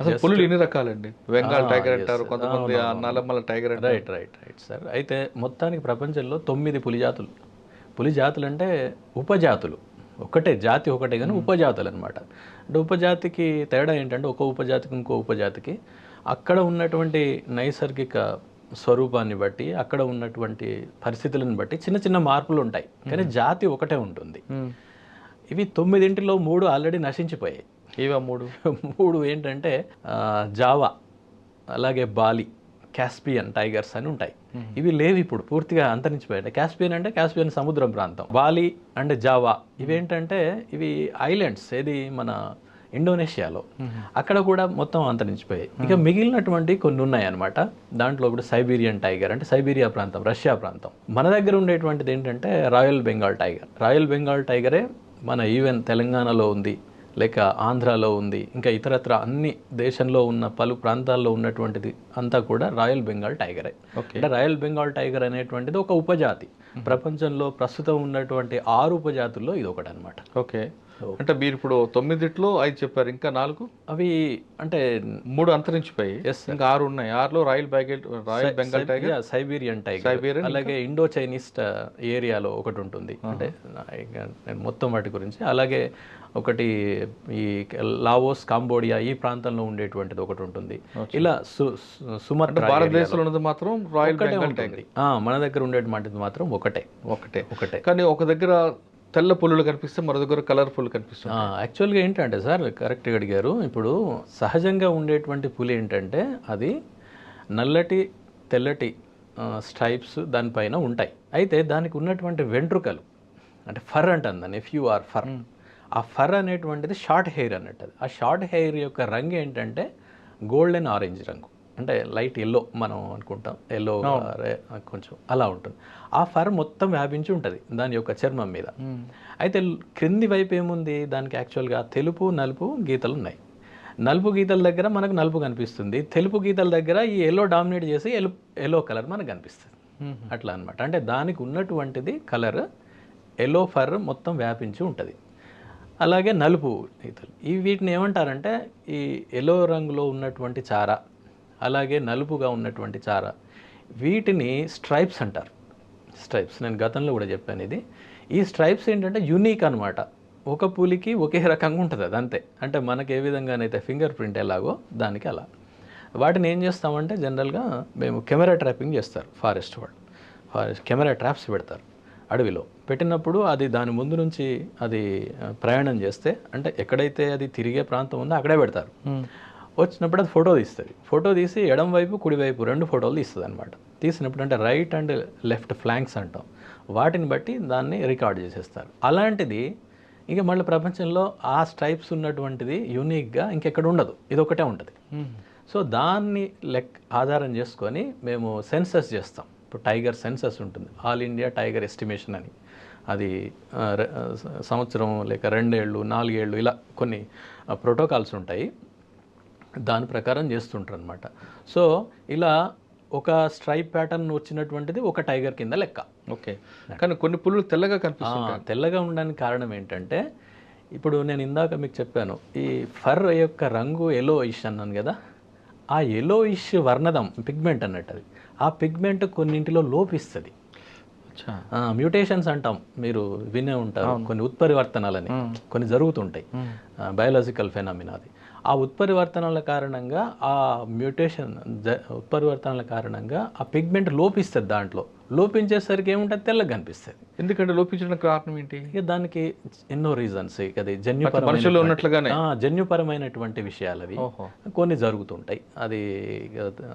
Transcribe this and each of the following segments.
అసలు పులులు ఎన్ని రకాలండి? బెంగాల్ టైగర్ అంటారు, కొంతమంది నల్లమల టైగర్ అంటారు. Right right right sir. అయితే మొత్తానికి ప్రపంచంలో 9 పులి జాతులు. పులి జాతులు అంటే ఉపజాతులు, ఒకటే జాతి ఒకటే కానీ ఉపజాతులు అనమాట. అంటే ఉపజాతికి తేడా ఏంటంటే ఒక ఉపజాతికి ఇంకో ఉపజాతికి అక్కడ ఉన్నటువంటి నైసర్గిక స్వరూపాన్ని బట్టి, అక్కడ ఉన్నటువంటి పరిస్థితులను బట్టి చిన్న చిన్న మార్పులు ఉంటాయి, కానీ జాతి ఒకటే ఉంటుంది. ఇవి 9 3 ఆల్రెడీ నశించిపోయాయి. ఇవా 3? 3 ఏంటంటే జావా, అలాగే బాలి, కాస్పియన్ టైగర్స్ అని ఉంటాయి. ఇవి లేవు, ఇప్పుడు పూర్తిగా అంతరించిపోయాయి. కాస్పియన్ అంటే కాస్పియన్ సముద్రం ప్రాంతం. బాలి అండ్ జావా ఇవేంటంటే ఇవి ఐలాండ్స్, ఏది మన ఇండోనేషియాలో, అక్కడ కూడా మొత్తం అంతరించిపోయాయి. ఇక మిగిలినటువంటి కొన్ని ఉన్నాయి అనమాట. దాంట్లో కూడా సైబీరియన్ టైగర్ అంటే సైబీరియా ప్రాంతం, రష్యా ప్రాంతం. మన దగ్గర ఉండేటువంటిది ఏంటంటే royal Bengal tiger. Royal Bengal టైగరే మన ఈవెన్ తెలంగాణలో ఉంది, లేక ఆంధ్రాలో ఉంది, ఇంకా ఇతరత్ర అన్ని దేశంలో ఉన్న పలు ప్రాంతాల్లో ఉన్నటువంటిది అంతా కూడా రాయల్ బెంగాల్ టైగరే. అంటే రాయల్ బెంగాల్ టైగర్ అనేటువంటిది ఒక ఉపజాతి. ప్రపంచంలో ప్రస్తుతం ఉన్నటువంటి 6 ఉపజాతుల్లో ఇది ఒకటి అనమాట. ఓకే. అంటే మీరు ఇప్పుడు 9లో 5 చెప్పారు, ఇంకా 4? అవి అంటే 3 అంతరించిపోయి ఇంకా 6 ఉన్నాయి. 6లో royal Bengal tiger, Siberian tiger, అలాగే ఇండో చైనీస్ ఏరియాలో ఒకటి ఉంటుంది. అంటే నేను మొత్తం వాటి గురించి, అలాగే ఒకటి ఈ లావోస్, కాంబోడియా ఈ ప్రాంతంలో ఉండేటువంటిది ఒకటి ఉంటుంది. ఇలా సుమత్రా భారతదేశంలో ఉన్నది మాత్రం రాయల్ బెంగాల్ టైగర్. మన దగ్గర ఉండేటువంటిది మాత్రం ఒకటే. కానీ ఒక దగ్గర తెల్ల పులులు కనిపిస్తే మరో దగ్గర కలర్ఫుల్ కనిపిస్తుంది. యాక్చువల్గా ఏంటంటే సార్, కరెక్ట్గా అడిగారు. ఇప్పుడు సహజంగా ఉండేటువంటి పులి ఏంటంటే అది నల్లటి తెల్లటి స్ట్రైప్స్ దానిపైన ఉంటాయి. అయితే దానికి ఉన్నటువంటి వెంట్రుకలు అంటే ఫర్ అంటాను దాన్ని, FUR ఫర్. ఆ ఫర్ అనేటువంటిది షార్ట్ హెయిర్ అన్నట్టు. ఆ షార్ట్ హెయిర్ యొక్క రంగు ఏంటంటే గోల్డెన్ ఆరెంజ్ రంగు, అంటే లైట్ ఎల్లో మనం అనుకుంటాం, ఎల్లో కొంచెం అలా ఉంటుంది. ఆ ఫర్ మొత్తం వ్యాపించి ఉంటుంది దాని యొక్క చర్మం మీద. అయితే క్రింది వైపు ఏముంది దానికి, యాక్చువల్గా తెలుపు నలుపు గీతలు ఉన్నాయి. నలుపు గీతల దగ్గర మనకు నలుపు కనిపిస్తుంది, తెలుపు గీతల దగ్గర ఈ ఎల్లో డామినేట్ చేసి ఎల్లో కలర్ మనకు కనిపిస్తుంది. అట్లా అనమాట. అంటే దానికి ఉన్నటువంటిది కలర్ ఎల్లో ఫర్ మొత్తం వ్యాపించి ఉంటుంది. అలాగే నలుపు గీతలు, వీటిని ఏమంటారంటే ఈ ఎల్లో రంగులో ఉన్నటువంటి చార, అలాగే నలుపుగా ఉన్నటువంటి చార, వీటిని స్ట్రైప్స్ అంటారు. స్ట్రైప్స్ నేను గతంలో కూడా చెప్పాను ఇది. ఈ స్ట్రైప్స్ ఏంటంటే యూనిక్ అనమాట. ఒక పులికి ఒకే రకంగా ఉంటుంది అది, అంతే. అంటే మనకి ఏ విధంగానైతే ఫింగర్ ప్రింట్ ఎలాగో దానికి అలా. వాటిని ఏం చేస్తామంటే జనరల్గా మేము కెమెరా ట్రాపింగ్ చేస్తారు ఫారెస్ట్ వాళ్ళు. కెమెరా ట్రాప్స్ పెడతారు అడవిలో. పెట్టినప్పుడు అది దాని ముందు నుంచి అది ప్రయాణం చేస్తే, అంటే ఎక్కడైతే అది తిరిగే ప్రాంతం ఉందో అక్కడే పెడతారు. వచ్చినప్పుడు అది ఫోటో తీస్తుంది. ఫోటో తీసి ఎడం వైపు కుడివైపు 2 ఫోటోలు తీస్తుంది అనమాట. తీసినప్పుడు అంటే రైట్ అండ్ లెఫ్ట్ ఫ్లాంక్స్ అంటాం, వాటిని బట్టి దాన్ని రికార్డ్ చేసేస్తారు. అలాంటిది ఇక మళ్ళీ ప్రపంచంలో ఆ స్ట్రైప్స్ ఉన్నటువంటిది యూనిక్గా ఇంకెక్కడ ఉండదు, ఇది ఒకటే ఉంటుంది. సో దాన్ని ఆధారం చేసుకొని మేము సెన్సస్ చేస్తాం. ఇప్పుడు టైగర్ సెన్సస్ ఉంటుంది, ఆల్ ఇండియా టైగర్ ఎస్టిమేషన్ అని. అది సంవత్సరం లేక 2 ఏళ్ళు 4 ఏళ్ళు ఇలా కొన్ని ప్రోటోకాల్స్ ఉంటాయి, దాని ప్రకారం చేస్తుంటారు అనమాట. సో ఇలా ఒక స్ట్రైప్ ప్యాటర్న్ వచ్చినటువంటిది ఒక టైగర్ కింద లెక్క. ఓకే. కానీ కొన్ని పులులు తెల్లగా కనిపిస్తాయి. తెల్లగా ఉండడానికి కారణం ఏంటంటే, ఇప్పుడు నేను ఇందాక మీకు చెప్పాను ఈ ఫర్ యొక్క రంగు ఎల్లోయిష్ అన్నాను కదా, ఆ ఎల్లోయిష్ వర్ణదం పిగ్మెంట్ అన్నట్టు. అది ఆ పిగ్మెంట్ కొన్నింటిలో లోపిస్తుంది. మ్యూటేషన్స్ అంటాం, మీరు వినే ఉంటారు, కొన్ని ఉత్పరివర్తనాలని కొన్ని జరుగుతుంటాయి, బయాలజికల్ ఫెనామినా. అది ఆ ఉత్పరివర్తనాల కారణంగా, ఆ మ్యూటేషన్ ఉత్పరివర్తనాల కారణంగా ఆ పిగ్మెంట్ లోపిస్తుంది. దాంట్లో లోపించేసరికి ఏముంటుంది, తెల్లగా కనిపిస్తుంది. ఎందుకంటే లోపించడానికి కారణం ఏంటి? ఇక దానికి ఎన్నో రీజన్స్. అది జన్యుపరమైనటువంటి విషయాలు అవి కొన్ని జరుగుతుంటాయి. అది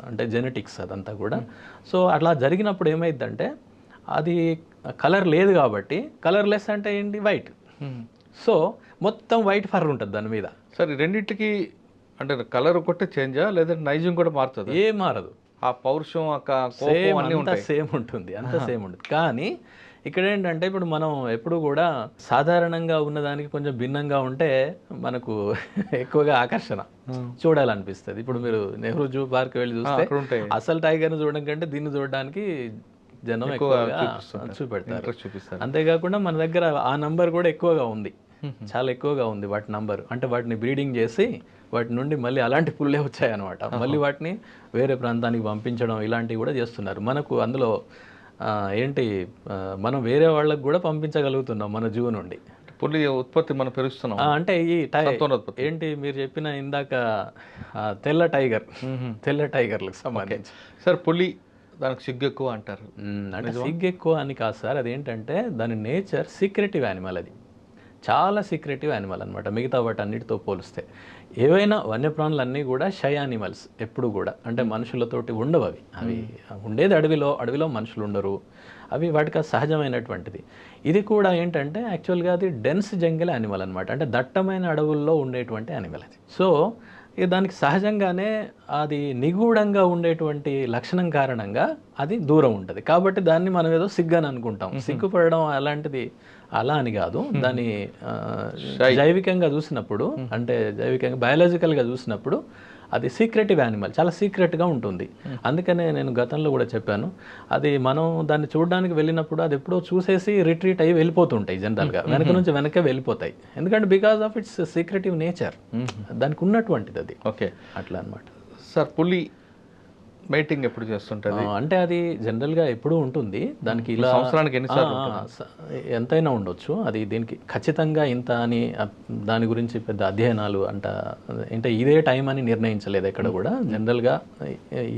అంటే జెనెటిక్స్ అదంతా కూడా. సో అట్లా జరిగినప్పుడు ఏమైందంటే, అది కలర్ లేదు కాబట్టి, కలర్లెస్ అంటే ఏంటి, వైట్. సో మొత్తం వైట్ ఫర్ ఉంటుంది దాని మీద. సరే, రెండింటికి అంటే కలర్ ఒకటే చేంజా లేదంటే నైజం కూడా మారుతుంది? ఏం మారదు, ఆ పౌరుషం సేమ్ ఉంటుంది, అంత సేమ్ ఉంటుంది. కానీ ఇక్కడ ఏంటంటే, ఇప్పుడు మనం ఎప్పుడు కూడా సాధారణంగా ఉన్నదానికి కొంచెం భిన్నంగా ఉంటే మనకు ఎక్కువగా ఆకర్షణ చూడాలనిపిస్తుంది. ఇప్పుడు మీరు నెహ్రూ జూ పార్క్ వెళ్ళి చూస్తే అసలు టైగర్ని చూడడం కంటే దీన్ని చూడడానికి జనం ఎక్కువగా చూపెడతారు. అంతేకాకుండా మన దగ్గర ఆ నంబర్ కూడా ఎక్కువగా ఉంది, చాలా ఎక్కువగా ఉంది వాటి నంబర్. అంటే వాటిని బ్రీడింగ్ చేసి వాటి నుండి మళ్ళీ అలాంటి పుల్లే వచ్చాయన్నమాట. మళ్ళీ వాటిని వేరే ప్రాంతానికి పంపించడం ఇలాంటివి కూడా చేస్తున్నారు. మనకు అందులో ఏంటి మనం వేరే వాళ్ళకు కూడా పంపించగలుగుతున్నాం మన జూ నుండి. పులి ఉత్పత్తి మనం పెరుగుతున్నాం. అంటే ఈ సంతానోత్పత్తి. ఏంటి మీరు చెప్పిన ఇందాక తెల్ల టైగర్లకు సంబంధించి. సార్ పులి దానికి సిగ్గు ఎక్కువ అంటారు. అంటే సిగ్గు ఎక్కువ అని కాదు సార్, అదేంటంటే దాని నేచర్ సీక్రెటివ్ యానిమల్. అది చాలా సీక్రెటివ్ యానిమల్ అనమాట మిగతా వాటి అన్నిటితో పోలిస్తే. ఏవైనా వన్యప్రాణులన్నీ కూడా షై యానిమల్స్ ఎప్పుడు కూడా, అంటే మనుషులతోటి ఉండవు అవి. అవి ఉండేది అడవిలో మనుషులు ఉండరు. అవి వాటికి సహజమైనటువంటిది. ఇది కూడా ఏంటంటే యాక్చువల్గా అది డెన్స్ జంగిల్ యానిమల్ అనమాట, అంటే దట్టమైన అడవుల్లో ఉండేటువంటి యానిమల్ అది. సో దానికి సహజంగానే అది నిగూఢంగా ఉండేటువంటి లక్షణం కారణంగా అది దూరం ఉంటుంది. కాబట్టి దాన్ని మనం ఏదో సిగ్గని అనుకుంటాం. సిగ్గుపడడం అలాంటిది అలా అని కాదు. దాన్ని జైవికంగా చూసినప్పుడు, అంటే జైవికంగా బయాలజికల్గా చూసినప్పుడు అది సీక్రెటివ్ యానిమల్, చాలా సీక్రెట్గా ఉంటుంది. అందుకనే నేను గతంలో కూడా చెప్పాను, అది మనం దాన్ని చూడడానికి వెళ్ళినప్పుడు అది ఎప్పుడో చూసేసి రిట్రీట్ అయ్యి వెళ్ళిపోతుంటాయి. జనరల్గా వెనక నుంచి వెనకే వెళ్ళిపోతాయి. ఎందుకంటే because of it's secretive nature, దానికి ఉన్నటువంటిది అది. ఓకే, అట్లా అనమాట. సార్ పులి మేటింగ్ ఎప్పుడు చేస్తుంటుంది? అంటే అది జనరల్గా ఎప్పుడూ ఉంటుంది. దానికి ఇలా సంవత్సరానికి ఎన్నిసార్లు ఎంతైనా ఉండొచ్చు. అది దీనికి ఖచ్చితంగా ఇంత అని దాని గురించి పెద్ద అధ్యయనాలు అంటే ఇదే టైం అని నిర్ణయించలేదు ఎక్కడ కూడా. జనరల్గా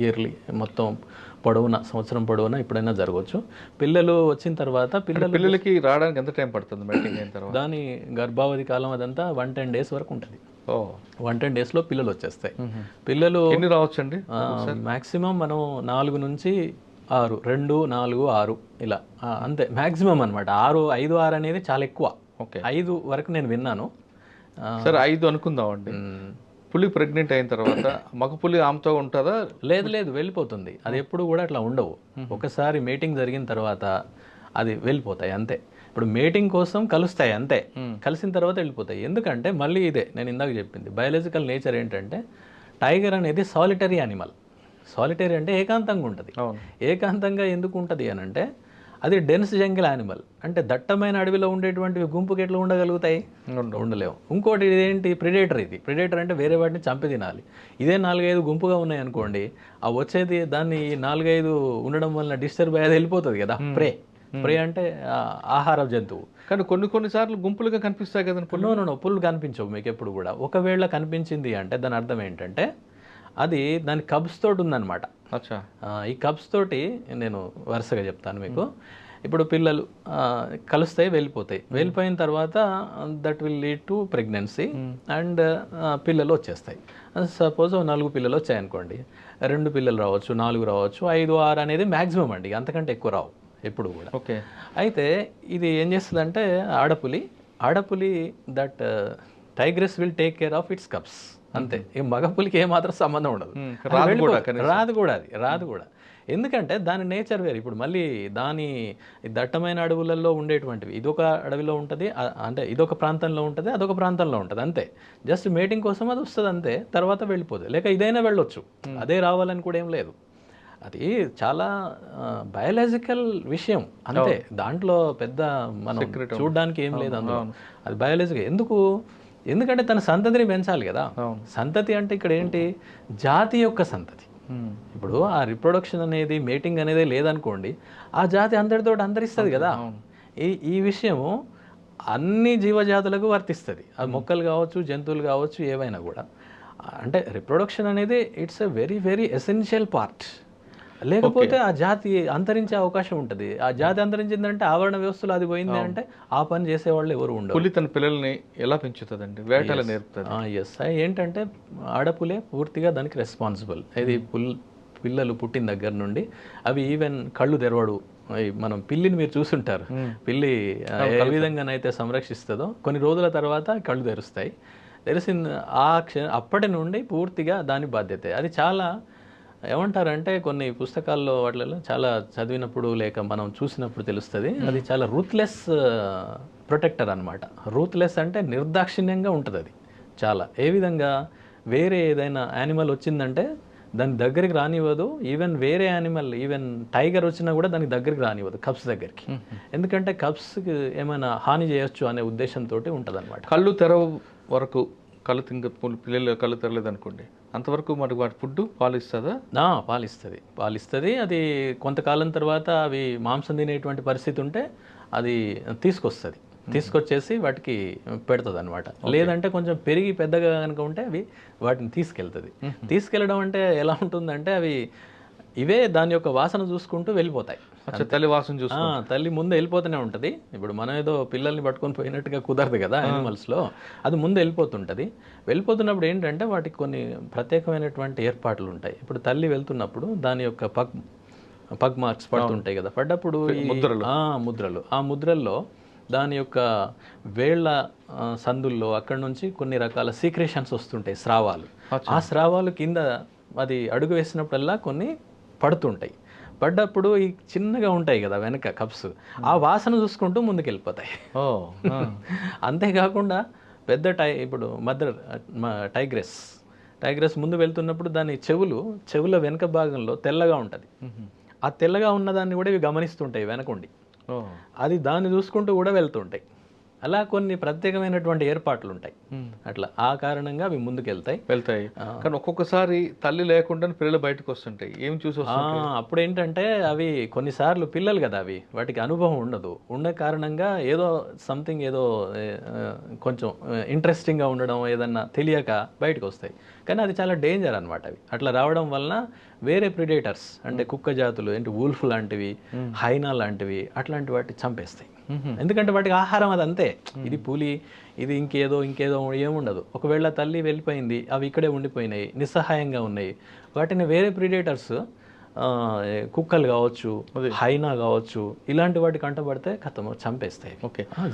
ఇయర్లీ మొత్తం సంవత్సరం పొడవునా ఎప్పుడైనా జరగవచ్చు. పిల్లలు వచ్చిన తర్వాత పిల్లలకి రావడానికి ఎంత టైం పడుతుంది మేటింగ్ అయిన తర్వాత? దాని గర్భావధి కాలం అదంతా 110 days వరకు ఉంటుంది. 110 daysలో పిల్లలు వచ్చేస్తాయి. పిల్లలు ఎన్ని రావచ్చండి? మ్యాక్సిమం మనం 4 నుంచి 6, 2, 4, 6 ఇలా అంతే మ్యాక్సిమం అనమాట. 6, 5, 6 అనేది చాలా ఎక్కువ. ఓకే, 5 వరకు నేను విన్నాను. సరే 5 అనుకుందామండి. పులి ప్రెగ్నెంట్ అయిన తర్వాత మగ పులి ఆమెతో ఉంటుందా? లేదు, వెళ్ళిపోతుంది. అది ఎప్పుడు కూడా అట్లా ఉండవు. ఒకసారి మీటింగ్ జరిగిన తర్వాత అది వెళ్ళిపోతాయి అంతే. ఇప్పుడు మీటింగ్ కోసం కలుస్తాయి అంతే, కలిసిన తర్వాత వెళ్ళిపోతాయి. ఎందుకంటే మళ్ళీ ఇదే నేను ఇందాక చెప్పింది, బయాలజికల్ నేచర్ ఏంటంటే టైగర్ అనేది సాలిటరీ యానిమల్. సాలిటరీ అంటే ఏకాంతంగా ఉంటుంది. ఏకాంతంగా ఎందుకు ఉంటుంది అని అంటే అది డెన్స్ జంగిల్ యానిమల్, అంటే దట్టమైన అడవిలో ఉండేటువంటివి గుంపుకి ఎట్లా ఉండగలుగుతాయి? ఉండలేవు. ఇంకోటి ఇదేంటి, ప్రిడేటర్. ఇది ప్రిడేటర్ అంటే వేరే వాటిని చంపి తినాలి. ఇదే 4-5 గుంపుగా ఉన్నాయి అనుకోండి, ఆ వచ్చేది దాన్ని 4-5 ఉండడం వలన డిస్టర్బ్ అయ్యేది వెళ్ళిపోతుంది కదా. ప్రే అంటే ఆహార జంతువు. కానీ కొన్నిసార్లు గుంపులుగా కనిపిస్తాయి కదా. పుల్లు కనిపించవు మీకు ఎప్పుడు కూడా. ఒకవేళ కనిపించింది అంటే దాని అర్థం ఏంటంటే అది దాని కబ్స్ తోటి ఉందన్నమాట. ఈ కబ్స్ తోటి నేను వరుసగా చెప్తాను మీకు. ఇప్పుడు పిల్లలు కలుస్తాయి, వెళ్ళిపోతాయి. వెళ్ళిపోయిన తర్వాత that will lead to pregnancy and పిల్లలు వచ్చేస్తాయి. సపోజ్ 4 పిల్లలు వచ్చాయనుకోండి, 2 పిల్లలు రావచ్చు, 4 రావచ్చు, 5, 6 అనేది మ్యాక్సిమం అండి. అంతకంటే ఎక్కువ రావు ఎప్పుడు కూడా. ఓకే, అయితే ఇది ఏం చేస్తుందంటే ఆడపులి that tigress will take care of its cubs అంతే. ఈ మగపులికి ఏమాత్రం సంబంధం ఉండదు. రాదు కూడా. ఎందుకంటే దాని నేచర్ వేరు. ఇప్పుడు మళ్ళీ దాని దట్టమైన అడవులలో ఉండేటువంటివి ఇదొక అడవిలో ఉంటుంది, అంటే ఇదొక ప్రాంతంలో ఉంటుంది, అదొక ప్రాంతంలో ఉంటుంది అంతే. జస్ట్ మేటింగ్ కోసం అది వస్తుంది అంతే, తర్వాత వెళ్ళిపోతుంది. లేక ఇదైనా వెళ్ళొచ్చు, అదే రావాలని కూడా ఏం లేదు. అది చాలా బయాలజికల్ విషయం అంతే. దాంట్లో పెద్ద మనం చూడడానికి ఏం లేదు అందులో. అది బయాలజికల్. ఎందుకంటే తన సంతతిని పెంచాలి కదా. సంతతి అంటే ఇక్కడ ఏంటి, జాతి యొక్క సంతతి. ఇప్పుడు ఆ రిప్రొడక్షన్ అనేది, మేటింగ్ అనేది లేదనుకోండి, ఆ జాతి అందరితో అంతరిస్తుంది కదా. ఈ విషయము అన్ని జీవజాతులకు వర్తిస్తుంది. అది మొక్కలు కావచ్చు, జంతువులు కావచ్చు, ఏవైనా కూడా. అంటే రిప్రొడక్షన్ అనేది it's a very very essential part. లేకపోతే ఆ జాతి అంతరించే అవకాశం ఉంటుంది. ఆ జాతి అంతరించిందంటే ఆవరణ వ్యవస్థలో అది పోయింది అంటే ఆ పని చేసేవాళ్ళు ఎవరు ఉండరు. పులి తన పిల్లల్ని ఎలా పెంచుతుందండి? వేటలు నేర్పుతుంది. ఎస్, ఏంటంటే ఆడపులే పూర్తిగా దానికి రెస్పాన్సిబుల్. ఇది పిల్లలు పుట్టిన దగ్గర నుండి అవి ఈవెన్ కళ్ళు తెరవడు. మనం పిల్లిని మీరు చూసుంటారు, పిల్లి ఏ విధంగానైతే సంరక్షిస్తుందో కొన్ని రోజుల తర్వాత కళ్ళు తెరుస్తాయి. అప్పటి నుండి పూర్తిగా దాని బాధ్యత. అది చాలా ఏమంటారంటే కొన్ని పుస్తకాల్లో వాటిలో చాలా చదివినప్పుడు లేక మనం చూసినప్పుడు తెలుస్తుంది, అది చాలా రూత్లెస్ ప్రొటెక్టర్ అనమాట. రూత్లెస్ అంటే నిర్దాక్షిణ్యంగా ఉంటుంది అది చాలా. ఏ విధంగా వేరే ఏదైనా యానిమల్ వచ్చిందంటే దాని దగ్గరికి రానివ్వదు. ఈవెన్ వేరే యానిమల్, ఈవెన్ టైగర్ వచ్చినా కూడా దానికి దగ్గరికి రానివ్వదు కబ్స్ దగ్గరికి. ఎందుకంటే కబ్స్కి ఏమైనా హాని చేయొచ్చు అనే ఉద్దేశంతో ఉంటుంది అనమాట. కళ్ళు తెరవ వరకు పిల్లలు కళ్ళు తెరలేదు అనుకోండి, అంతవరకు మరి వాటి ఫుడ్ పాలు ఇస్తుందా? పాలిస్తుంది. అది కొంతకాలం తర్వాత అవి మాంసం తినేటువంటి పరిస్థితి ఉంటే అది తీసుకొచ్చేసి వాటికి పెడుతుంది అనమాట. లేదంటే కొంచెం పెరిగి పెద్దగా కనుక ఉంటే అవి వాటిని తీసుకెళ్ళడం అంటే ఎలా ఉంటుందంటే అవి ఇవే దాని యొక్క వాసన చూసుకుంటూ వెళ్ళిపోతాయి. తల్లి వాసన చూసి తల్లి ముందు వెళ్ళిపోతూనే ఉంటుంది. ఇప్పుడు మనం ఏదో పిల్లల్ని పట్టుకొని పోయినట్టుగా కుదరదు కదా యానిమల్స్లో, అది ముందు వెళ్ళిపోతుంటుంది. వెళ్ళిపోతున్నప్పుడు ఏంటంటే వాటికి కొన్ని ప్రత్యేకమైనటువంటి ఏర్పాట్లు ఉంటాయి. ఇప్పుడు తల్లి వెళ్తున్నప్పుడు దాని యొక్క పగ్ మార్క్స్ పడుతుంటాయి కదా, పడ్డప్పుడు ముద్రలు, ఆ ముద్రల్లో దాని యొక్క వేళ్ల సందుల్లో అక్కడి నుంచి కొన్ని రకాల సీక్రెషన్స్ వస్తుంటాయి, స్రావాలు. ఆ స్రావాలు కింద అది అడుగు వేసినప్పుడల్లా కొన్ని పడుతుంటాయి. పడ్డప్పుడు ఈ చిన్నగా ఉంటాయి కదా వెనక కప్స్, ఆ వాసన చూసుకుంటూ ముందుకు వెళ్ళిపోతాయి. అంతేకాకుండా పెద్ద ఇప్పుడు టైగ్రెస్ ముందు వెళ్తున్నప్పుడు దాని చెవుల వెనక భాగంలో తెల్లగా ఉంటుంది. ఆ తెల్లగా ఉన్నదాన్ని కూడా ఇవి గమనిస్తుంటాయి వెనకుండి. అది దాన్ని చూసుకుంటూ కూడా వెళ్తుంటాయి. అలా కొన్ని ప్రత్యేకమైనటువంటి ఏర్పాట్లు ఉంటాయి. అట్లా ఆ కారణంగా అవి ముందుకు వెళ్తాయి. కానీ ఒక్కొక్కసారి తల్లి లేకుండా పిల్లలు బయటకు వస్తుంటాయి. ఏం చూసి అప్పుడు ఏంటంటే అవి కొన్నిసార్లు పిల్లలు కదా, అవి వాటికి అనుభవం ఉండే కారణంగా ఏదో సంథింగ్ ఏదో కొంచెం ఇంట్రెస్టింగ్గా ఉండడం, ఏదన్నా తెలియక బయటకు వస్తాయి. కానీ అది చాలా డేంజర్ అనమాట. అవి అట్లా రావడం వలన వేరే ప్రిడేటర్స్ అంటే కుక్క జాతులు ఏంటి వూల్ఫ్ లాంటివి, హైనా లాంటివి అట్లాంటి వాటిని చంపేస్తాయి. ఎందుకంటే వాటికి ఆహారం అది అంతే. ఇది పులి, ఇది ఇంకేదో ఏముండదు. ఒకవేళ తల్లి వెళ్ళిపోయింది, అవి ఇక్కడే ఉండిపోయినాయి, నిస్సహాయంగా ఉన్నాయి, వాటిని వేరే ప్రిడేటర్స్ కుక్కలు కావచ్చు, హైనా కావచ్చు, ఇలాంటి వాటి కంటపడితే చంపేస్తాయి.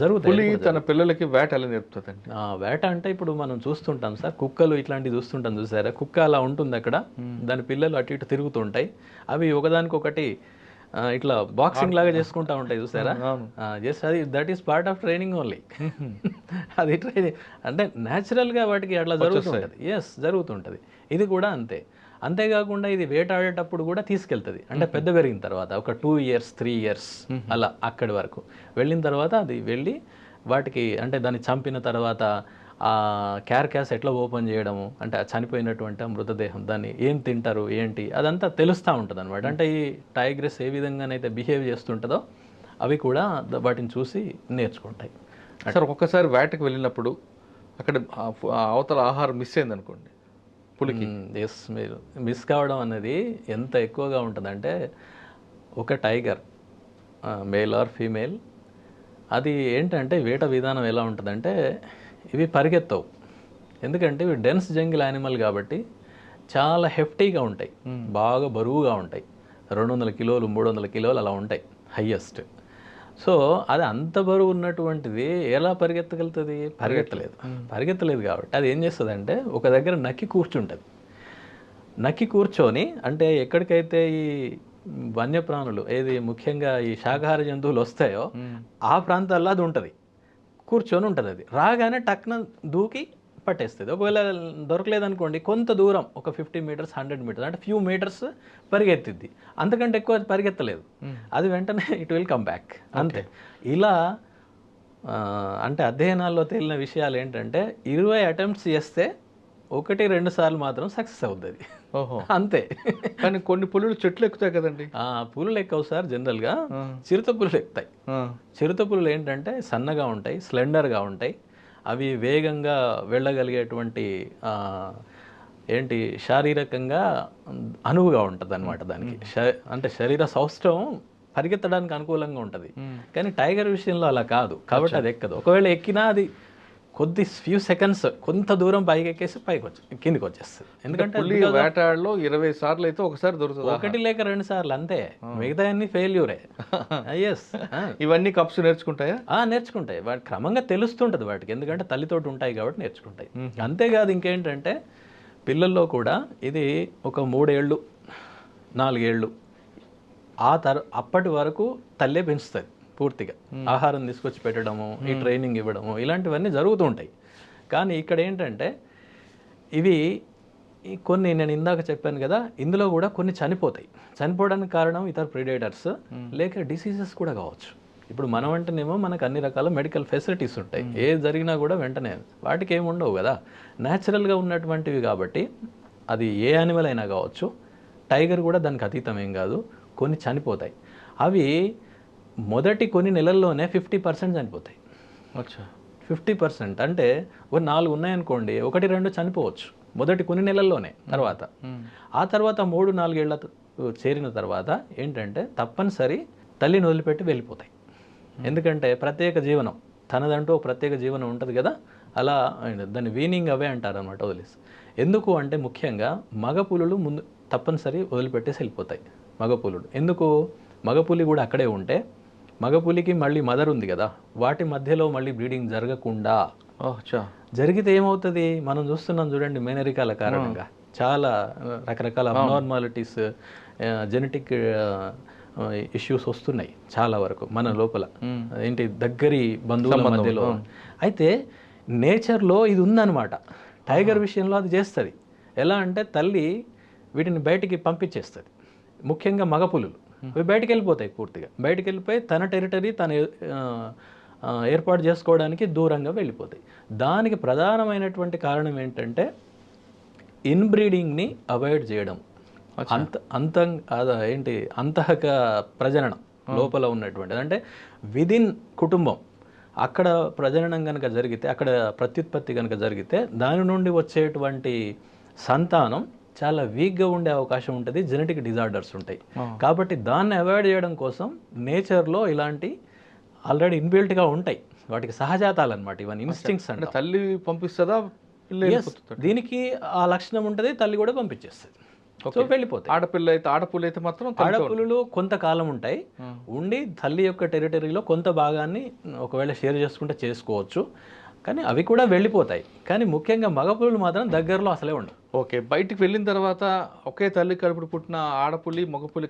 జరుగుతుంది. తన పిల్లలకి వేట ఎలా నేర్పుతుందండి? వేట అంటే ఇప్పుడు మనం చూస్తుంటాం సార్, కుక్కలు ఇట్లాంటివి చూస్తుంటాం, చూసారా? కుక్క అలా ఉంటుంది అక్కడ, దాని పిల్లలు అటు ఇటు తిరుగుతుంటాయి. అవి ఒకదానికొకటి ఇట్లా బాక్సింగ్ లాగా చేసుకుంటా ఉంటాయి, చూసారా? జస్ట్ అది that is part of training only. అది ట్రైనింగ్ అంటే న్యాచురల్గా వాటికి అట్లా జరుగుతుంటుంది. ఇది కూడా అంతే. అంతేకాకుండా ఇది వేటాడేటప్పుడు కూడా తీసుకెళ్తుంది. అంటే పెద్ద పెరిగిన తర్వాత ఒక 2 years 3 years అలా అక్కడి వరకు వెళ్ళిన తర్వాత అది వెళ్ళి వాటికి అంటే దాన్ని చంపిన తర్వాత ఆ క్యార్కాస్ ఎట్లా ఓపెన్ చేయడము, అంటే చనిపోయినటువంటి మృతదేహం దాన్ని ఏం తింటారు ఏంటి అదంతా తెలుస్తూ ఉంటుంది అనమాట. అంటే ఈ టైగ్రెస్ ఏ విధంగానైతే బిహేవ్ చేస్తుంటుందో అవి కూడా వాటిని చూసి నేర్చుకుంటాయి. సార్ ఒక్కసారి వేటకు వెళ్ళినప్పుడు అక్కడ అవతల ఆహారం మిస్ అయింది అనుకోండి, పులికి మీరు మిస్ కావడం అనేది ఎంత ఎక్కువగా ఉంటుందంటే, ఒక టైగర్ మేల్ ఆర్ ఫీమేల్ అది ఏంటంటే వేట విధానం ఎలా ఉంటుందంటే, ఇవి పరిగెత్తవు. ఎందుకంటే ఇవి డెన్స్ జంగిల్ యానిమల్ కాబట్టి చాలా హెఫ్టీగా ఉంటాయి, బాగా బరువుగా ఉంటాయి. 200 కిలోలు 300 కిలోలు అలా ఉంటాయి హయ్యెస్ట్. సో అది అంత బరువు ఉన్నటువంటిది ఎలా పరిగెత్తగలుగుతుంది? పరిగెత్తలేదు కాబట్టి అది ఏం చేస్తుంది అంటే ఒక దగ్గర నక్కి కూర్చొని అంటే ఎక్కడికైతే ఈ వన్యప్రాణులు ఏది ముఖ్యంగా ఈ శాకాహార జంతువులు వస్తాయో ఆ ప్రాంతాల్లో అది ఉంటుంది, కూర్చొని ఉంటుంది. అది రాగానే టక్న దూకి పట్టేస్తుంది. ఒకవేళ దొరకలేదనుకోండి కొంత దూరం ఒక 50 meters 100 meters అంటే ఫ్యూ మీటర్స్ పరిగెత్తిద్ది, అంతకంటే ఎక్కువ అది పరిగెత్తలేదు. అది వెంటనే ఇట్ విల్ కమ్ బ్యాక్ అంతే. ఇలా అంటే అధ్యయనాల్లో తేలిన విషయాలు ఏంటంటే 20 attempts చేస్తే 1-2 సార్లు మాత్రం సక్సెస్ అవుతుంది, అంతే. కానీ కొన్ని పులులు చెట్లు ఎక్కుతాయి కదండి. పులులు ఎక్కవు సార్, జనరల్గా చిరుత పులులు ఎక్కుతాయి. చిరుత పులులు ఏంటంటే సన్నగా ఉంటాయి, స్లెండర్గా ఉంటాయి, అవి వేగంగా వెళ్ళగలిగేటువంటి శారీరకంగా అనువుగా ఉంటుంది అనమాట. దానికి అంటే శరీర సౌష్ఠవం పరిగెత్తడానికి అనుకూలంగా ఉంటుంది. కానీ టైగర్ విషయంలో అలా కాదు కాబట్టి అది ఎక్కదు. ఒకవేళ ఎక్కినా అది కొద్ది ఫ్యూ సెకండ్స్ కొంత దూరం పైకి ఎక్కేసి కిందికి వచ్చేస్తుంది. ఎందుకంటే వేటాడలో 20 సార్లు అయితే ఒకసారి దొరుకుతుంది, 1 లేక 2 సార్లు అంతే, మిగతా అన్ని ఫెయిల్యూరే. ఇవన్నీ కప్స్ నేర్చుకుంటాయా? నేర్చుకుంటాయి. వాటి క్రమంగా తెలుస్తుంటుంది వాటికి, ఎందుకంటే తల్లితోటి ఉంటాయి కాబట్టి నేర్చుకుంటాయి. అంతేకాదు ఇంకేంటంటే పిల్లల్లో కూడా ఇది ఒక 3 ఏళ్ళు 4 ఏళ్ళు అప్పటి వరకు తల్లే పెంచుతుంది పూర్తిగా. ఆహారం తీసుకొచ్చి పెట్టడము, ఈ ట్రైనింగ్ ఇవ్వడము, ఇలాంటివన్నీ జరుగుతూ ఉంటాయి. కానీ ఇక్కడ ఏంటంటే ఇవి కొన్ని నేను ఇందాక చెప్పాను కదా, ఇందులో కూడా కొన్ని చనిపోతాయి. చనిపోవడానికి కారణం ఇతర ప్రిడేటర్స్ లేక డిసీజెస్ కూడా కావచ్చు. ఇప్పుడు మనం అంటేనేమో మనకు అన్ని రకాల మెడికల్ ఫెసిలిటీస్ ఉంటాయి, ఏది జరిగినా కూడా వెంటనే, వాటికి ఏమి ఉండవు కదా, న్యాచురల్గా ఉన్నటువంటివి కాబట్టి. అది ఏ యానిమల్ అయినా కావచ్చు, టైగర్ కూడా దానికి అతీతం ఏం కాదు. కొన్ని చనిపోతాయి, అవి మొదటి కొన్ని నెలల్లోనే 50% చనిపోతాయి. అచ్చా, 50% అంటే ఒక 4 ఉన్నాయనుకోండి, 1-2 చనిపోవచ్చు మొదటి కొన్ని నెలల్లోనే. తర్వాత ఆ తర్వాత 3-4 ఏళ్ళ చేరిన తర్వాత ఏంటంటే తప్పనిసరి తల్లిని వదిలిపెట్టి వెళ్ళిపోతాయి. ఎందుకంటే ప్రత్యేక జీవనం, తనదంటూ ఒక ప్రత్యేక జీవనం ఉంటుంది కదా, అలా దాన్ని వీనింగ్ అవే అంటారు అనమాట, వదిలేసి. ఎందుకు అంటే ముఖ్యంగా మగ పులులు ముందు తప్పనిసరి వదిలిపెట్టేసి వెళ్ళిపోతాయి. మగ పులులు ఎందుకు, మగపులి కూడా అక్కడే ఉంటే, మగపులికి మళ్ళీ మదర్ ఉంది కదా, వాటి మధ్యలో మళ్ళీ బ్రీడింగ్ జరగకుండా, జరిగితే ఏమవుతుంది మనం చూస్తున్నాం చూడండి, మేనరికాల కారణంగా చాలా రకరకాల అబ్నార్మాలిటీస్, జెనెటిక్ ఇష్యూస్ వస్తున్నాయి చాలా వరకు మన లోపల, ఏంటి దగ్గరి బంధువుల మధ్యలో. అయితే నేచర్లో ఇది ఉందన్నమాట. టైగర్ విషయంలో అది చేస్తుంది. ఎలా అంటే తల్లి వీటిని బయటికి పంపించేస్తుంది, ముఖ్యంగా మగపులులు అవి బయటికి వెళ్ళిపోతాయి, పూర్తిగా బయటికి వెళ్ళిపోయి తన టెరిటరీ తన ఏర్పాటు చేసుకోవడానికి దూరంగా వెళ్ళిపోతాయి. దానికి ప్రధానమైనటువంటి కారణం ఏంటంటే ఇన్బ్రీడింగ్ని అవాయిడ్ చేయడం, ఏంటి అంతఃక ప్రజననం లోపల ఉన్నటువంటిది, అంటే విదిన్ కుటుంబం అక్కడ ప్రజననం కనుక జరిగితే, అక్కడ ప్రత్యుత్పత్తి కనుక జరిగితే దాని నుండి వచ్చేటువంటి సంతానం చాలా వీక్గా ఉండే అవకాశం ఉంటుంది, జెనెటిక్ డిజార్డర్స్ ఉంటాయి. కాబట్టి దాన్ని అవాయిడ్ చేయడం కోసం నేచర్లో ఇలాంటి ఆల్రెడీ ఇన్బిల్ట్గా ఉంటాయి, వాటికి సహజాతాలు అనమాట, ఇవన్నీ ఇన్స్టింక్ట్స్ అంటే. తల్లి పంపిస్తుందా, దీనికి ఆ లక్షణం ఉంటుంది, తల్లి కూడా పంపించేస్తుంది, సో వెళ్ళిపోతాయి. ఆడపులు అయితే మాత్రం ఆడపులులు కొంతకాలం ఉంటాయి, ఉండి తల్లి యొక్క టెరిటరీలో కొంత భాగాన్ని ఒకవేళ షేర్ చేసుకుంటే చేసుకోవచ్చు, కానీ అవి కూడా వెళ్ళిపోతాయి. కానీ ముఖ్యంగా మగపులులు మాత్రం దగ్గరలో అసలే ఉండవు. ఓకే, బయటికి వెళ్ళిన తర్వాత ఒకే తల్లి కడుపుడు పుట్టిన ఆడపులి మగపులి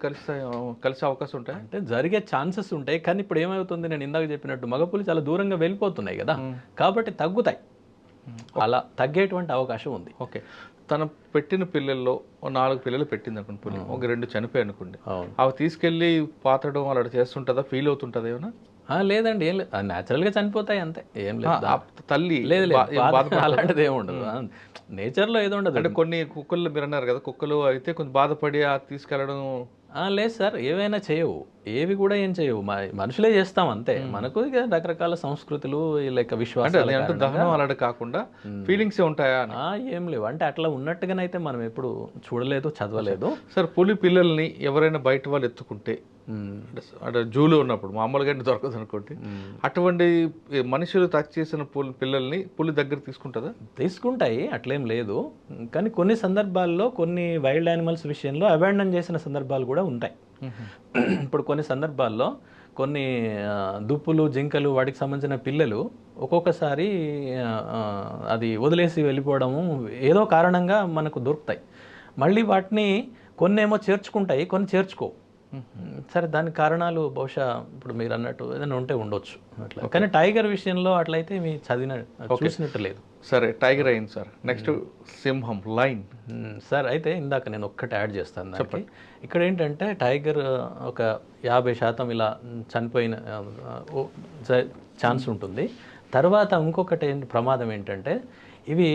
కలిసే అవకాశం ఉంటాయి అంటే జరిగే ఛాన్సెస్ ఉంటాయి. కానీ ఇప్పుడు ఏమవుతుంది, నేను ఇందాక చెప్పినట్టు మగపులి చాలా దూరంగా వెళ్ళిపోతున్నాయి కదా, కాబట్టి తగ్గుతాయి, అలా తగ్గేటువంటి అవకాశం ఉంది. ఓకే, తన పెట్టిన పిల్లల్లో 4 పిల్లలు పెట్టింది అనుకోండి పులి, ఒక 2 చనిపోయాయి అనుకోండి, అవి తీసుకెళ్ళి పాతడం అలా చేస్తుంటుందా, ఫీల్ అవుతుంటుందా ఏమన్నా? లేదండి, ఏం లేదు, న్యాచురల్గా చనిపోతాయి అంతే, ఏం లేదు. తల్లి లేదు అలాంటిది ఏమి ఉండదు, నేచర్లో ఏదో ఉండదు. అంటే కొన్ని కుక్కలు మీరు అన్నారు కదా, కుక్కలు అయితే కొంచెం బాధపడి తీసుకెళ్ళడం. లేదు సార్, ఏవైనా చేయవు, ఏవి కూడా ఏం చేయవు, మనుషులే చేస్తాం అంతే. మనకు ఇక రకరకాల సంస్కృతులు లైక్ విశ్వాసాలు అలాంటి కాకుండా ఫీలింగ్స్ ఉంటాయా? ఏం లేవు, అంటే అట్లా ఉన్నట్టుగానైతే మనం ఎప్పుడు చూడలేదు, చదవలేదు. సార్, పులి పిల్లల్ని ఎవరైనా బయట వాళ్ళు ఎత్తుకుంటే, అంటే జూలో ఉన్నప్పుడు మామూలుగా దొరకదు అనుకోండి, అటువంటి మనుషులు టచ్ చేసిన పిల్లల్ని పులి దగ్గర తీసుకుంటుందా? తీసుకుంటాయి, అట్లేం లేదు. కానీ కొన్ని సందర్భాల్లో కొన్ని వైల్డ్ యానిమల్స్ విషయంలో అబాండన్ చేసిన సందర్భాలు కూడా ఉంటాయి. ఇప్పుడు కొన్ని సందర్భాల్లో కొన్ని దుప్పులు, జింకలు, వాటికి సంబంధించిన పిల్లలు ఒక్కొక్కసారి అది వదిలేసి వెళ్ళిపోవడము ఏదో కారణంగా మనకు దొరుకుతాయి. మళ్ళీ వాటిని కొన్ని ఏమో చేర్చుకుంటాయి, కొన్ని చేర్చుకో. సరే, దాని కారణాలు బహుశా ఇప్పుడు మీరు అన్నట్టు ఏదైనా ఉంటే ఉండొచ్చు అట్లా. కానీ టైగర్ విషయంలో అట్లయితే మీ చూసినట్టు లేదు. సరే, టైగర్ అయింది సార్. నెక్స్ట్ సింహం, లైన్. సార్, అయితే ఇందాక నేను ఒక్కటి యాడ్ చేస్తాను దానికి. ఇక్కడ ఏంటంటే టైగర్ ఒక 50% ఇలా చనిపోయిన ఛాన్స్ ఉంటుంది. తర్వాత ఇంకొకటి ప్రమాదం ఏంటంటే, ఇవి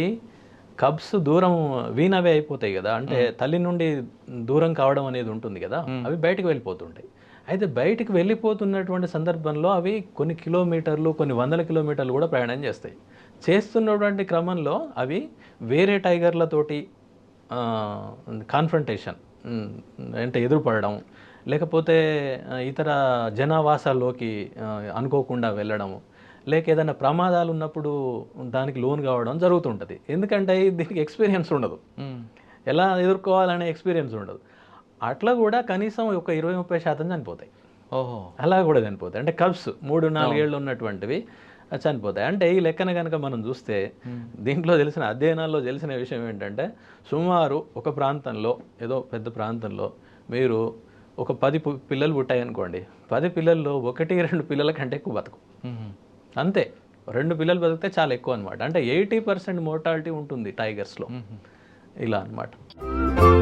కబ్స్ దూరం వీనవే అయిపోతాయి కదా, అంటే తల్లి నుండి దూరం కావడం అనేది ఉంటుంది కదా, అవి బయటకు వెళ్ళిపోతుంటాయి. అయితే బయటికి వెళ్ళిపోతున్నటువంటి సందర్భంలో అవి కొన్ని కిలోమీటర్లు, కొన్ని 100 కిలోమీటర్లు కూడా ప్రయాణం చేస్తాయి. చేస్తున్నటువంటి క్రమంలో అవి వేరే టైగర్లతోటి కాన్ఫ్రంటేషన్, అంటే ఎదురుపడడం, లేకపోతే ఇతర జనావాసాల్లోకి అనుకోకుండా వెళ్ళడము, లేక ఏదైనా ప్రమాదాలు ఉన్నప్పుడు దానికి లోన్ కావడం జరుగుతుంటుంది. ఎందుకంటే దీనికి ఎక్స్పీరియన్స్ ఉండదు, ఎలా ఎదుర్కోవాలనే ఎక్స్పీరియన్స్ ఉండదు. అట్లా కూడా కనీసం ఒక 20-30% చనిపోతాయి. అలా కూడా చనిపోతాయి. అంటే కబ్స్ 3-4 ఏళ్ళు ఉన్నటువంటివి చనిపోతాయి. అంటే ఈ లెక్కన కనుక మనం చూస్తే దీంట్లో తెలిసిన అధ్యయనాల్లో తెలిసిన విషయం ఏంటంటే, సుమారు ఒక ప్రాంతంలో, ఏదో పెద్ద ప్రాంతంలో మీరు ఒక 10 పిల్లలు పుట్టాయి అనుకోండి, 10 పిల్లల్లో 1-2 పిల్లల కంటే ఎక్కువ బతుకు, అంతే. 2 పిల్లలు బతికితే చాలా ఎక్కువ అనమాట. అంటే 80% మోర్టాలిటీ ఉంటుంది టైగర్స్లో, ఇలా అనమాట.